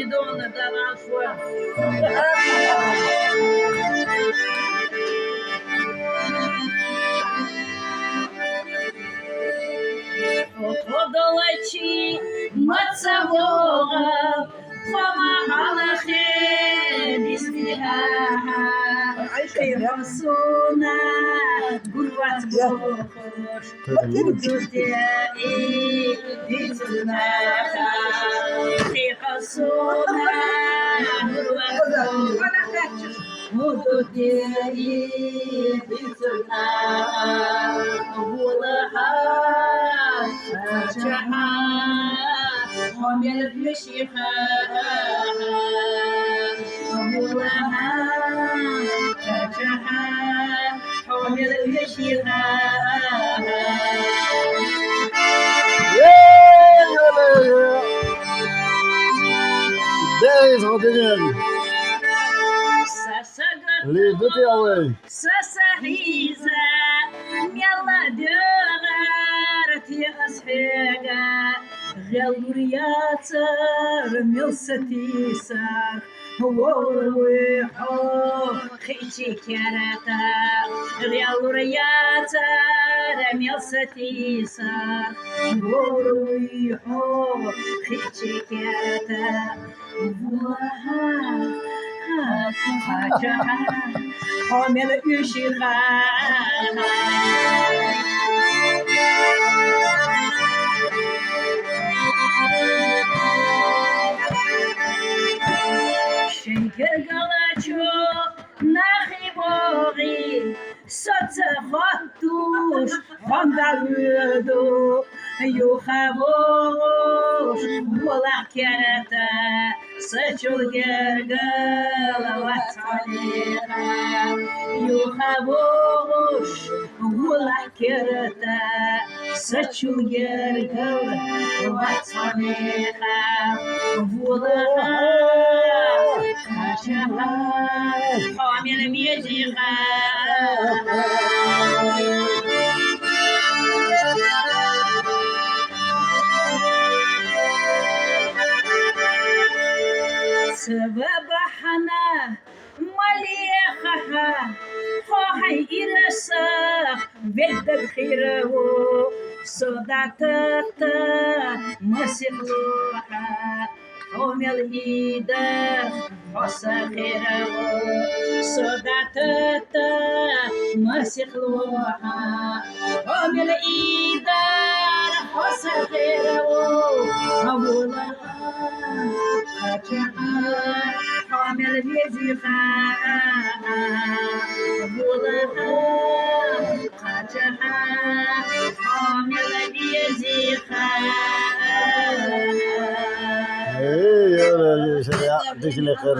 دون درافوا Подолачи мацавога помагала хебиснига Хиросуна гурват бохош Будуте и бицунаха Хиросуна гурват бохош Будуте и бицунаха Вулаха حامل بشيخها أبوها تاجها حامل بشيخها Dez, Rodrigo. Lindo-te away. Sasahiza Miala döğer asfega غلورياتر ملستيسر وروحو خيشي كارتا غلورياتر ملستيسر وروحو خيشي كارتا حاجها حامل يشيخها شنكر قلاتشو ناخي بوغي صوت خطوش خندالودو يخابوش ولا كانتا سجل قرقل واتعليها يخابوش ولا كانتا سجل قرقل واتعليها ولا حامل ميزيغا سبب حنا مليخها خوحي إرسخ بدك خيره صدعتك مسخلوحا حامل إيدك وسخيره صدعتك مسخلوحا حامل إيدك وسخيره أبولا حامل بيزيخا أبولا حامل بيزيخا ايه يا ولد يعطيك الخير.